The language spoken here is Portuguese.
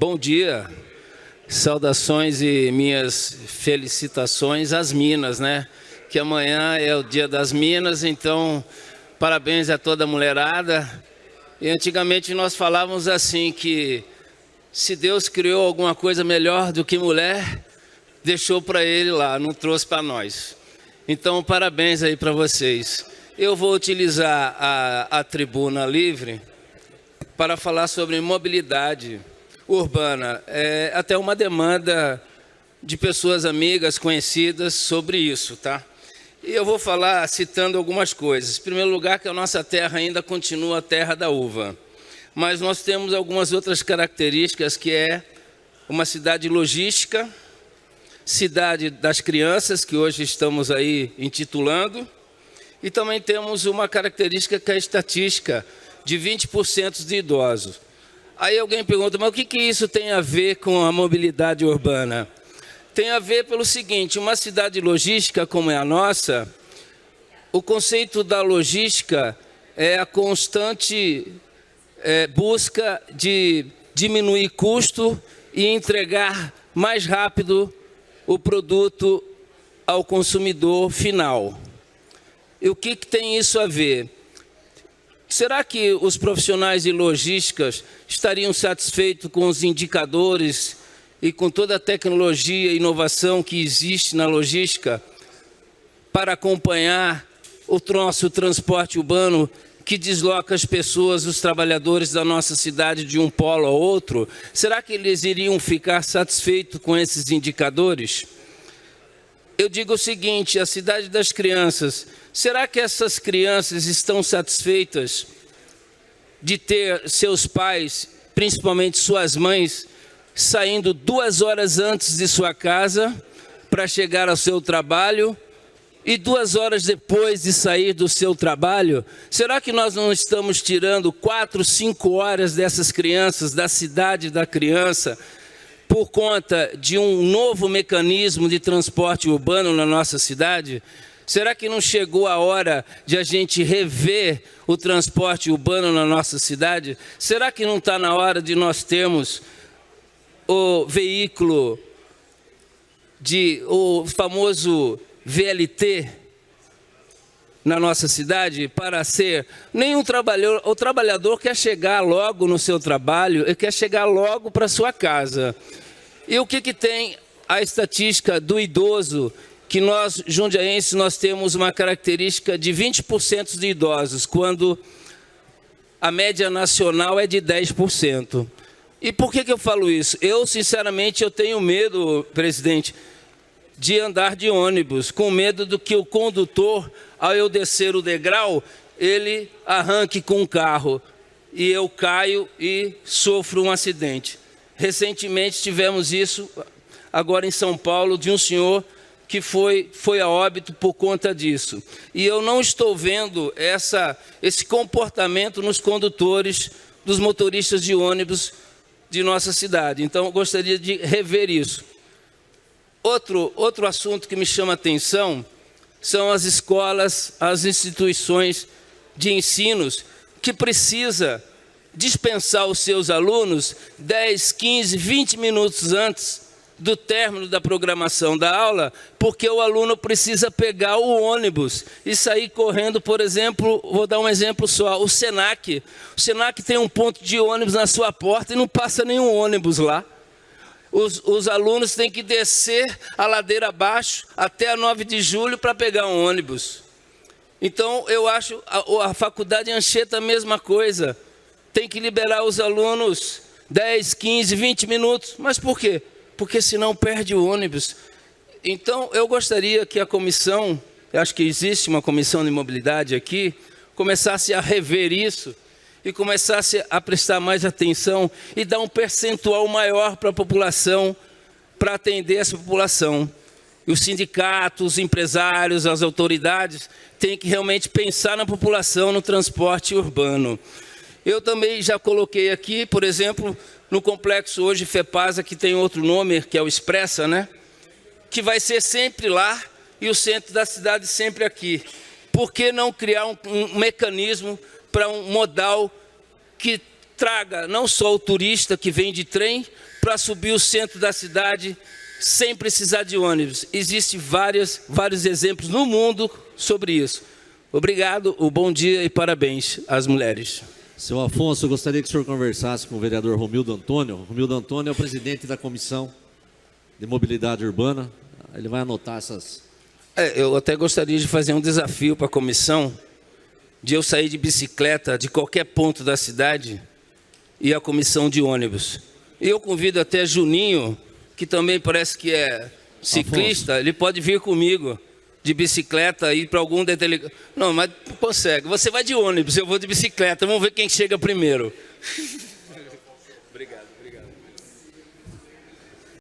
Bom dia, saudações e minhas felicitações às Minas, né? Que amanhã é o dia das Minas, então parabéns a toda a mulherada. E antigamente nós falávamos assim que se Deus criou alguma coisa melhor do que mulher, deixou para ele lá, não trouxe para nós. Então parabéns aí para vocês. Eu vou utilizar a tribuna livre para falar sobre mobilidade urbana. É até uma demanda de pessoas amigas, conhecidas sobre isso, tá? E eu vou falar citando algumas coisas. Em primeiro lugar, que a nossa terra ainda continua a terra da uva. Mas nós temos algumas outras características, que é uma cidade logística, cidade das crianças, que hoje estamos aí intitulando, e também temos uma característica que é a estatística, de 20% de idosos. Aí alguém pergunta, mas o que isso tem a ver com a mobilidade urbana? Tem a ver pelo seguinte, uma cidade logística como é a nossa, o conceito da logística é a constante busca de diminuir custo e entregar mais rápido o produto ao consumidor final. E o que tem isso a ver? Será que os profissionais de logística estariam satisfeitos com os indicadores e com toda a tecnologia e inovação que existe na logística para acompanhar o nosso transporte urbano que desloca as pessoas, os trabalhadores da nossa cidade de um polo ao outro? Será que eles iriam ficar satisfeitos com esses indicadores? Eu digo o seguinte, a cidade das crianças, será que essas crianças estão satisfeitas de ter seus pais, principalmente suas mães, saindo 2 horas antes de sua casa para chegar ao seu trabalho e 2 horas depois de sair do seu trabalho? Será que nós não estamos tirando 4, 5 horas dessas crianças, da cidade da criança, por conta de um novo mecanismo de transporte urbano na nossa cidade? Será que não chegou a hora de a gente rever o transporte urbano na nossa cidade? Será que não está na hora de nós termos o veículo, o famoso VLT na nossa cidade, para ser nenhum trabalhador, o trabalhador quer chegar logo no seu trabalho, ele quer chegar logo para sua casa. E o que tem a estatística do idoso, que nós, jundiaenses, nós temos uma característica de 20% de idosos, quando a média nacional é de 10%. E por que eu falo isso? Eu, sinceramente, eu tenho medo, presidente, de andar de ônibus, com medo do que o condutor, ao eu descer o degrau, ele arranque com o carro e eu caio e sofro um acidente. Recentemente tivemos isso, agora em São Paulo, de um senhor que foi a óbito por conta disso. E eu não estou vendo esse comportamento nos condutores, dos motoristas de ônibus de nossa cidade. Então, eu gostaria de rever isso. Outro assunto que me chama a atenção são as escolas, as instituições de ensinos, que precisa dispensar os seus alunos 10, 15, 20 minutos antes do término da programação da aula, porque o aluno precisa pegar o ônibus e sair correndo. Por exemplo, vou dar um exemplo só, o Senac. O Senac tem um ponto de ônibus na sua porta e não passa nenhum ônibus lá. Os alunos têm que descer a ladeira abaixo até a 9 de julho para pegar um ônibus. Então, eu acho a faculdade Anchieta a mesma coisa. Tem que liberar os alunos 10, 15, 20 minutos. Mas por quê? Porque senão perde o ônibus. Então, eu gostaria que a comissão, eu acho que existe uma comissão de mobilidade aqui, começasse a rever isso e começasse a prestar mais atenção e dar um percentual maior para a população, para atender essa população. E os sindicatos, os empresários, as autoridades têm que realmente pensar na população, no transporte urbano. Eu também já coloquei aqui, por exemplo, no complexo hoje FEPASA, que tem outro nome, que é o Expressa, né? Que vai ser sempre lá e o centro da cidade sempre aqui. Por que não criar um mecanismo para um modal que traga não só o turista que vem de trem para subir o centro da cidade sem precisar de ônibus. Existem vários exemplos no mundo sobre isso. Obrigado, o bom dia e parabéns às mulheres. Seu Afonso, eu gostaria que o senhor conversasse com o vereador Romildo Antônio. Romildo Antônio é o presidente da Comissão de Mobilidade Urbana. Ele vai anotar essas... Eu até gostaria de fazer um desafio para a comissão, de eu sair de bicicleta de qualquer ponto da cidade e a comissão de ônibus. E eu convido até Juninho, que também parece que é ciclista, Afonso, ele pode vir comigo de bicicleta e ir para algum delegado. Não, mas consegue. Você vai de ônibus, eu vou de bicicleta. Vamos ver quem chega primeiro.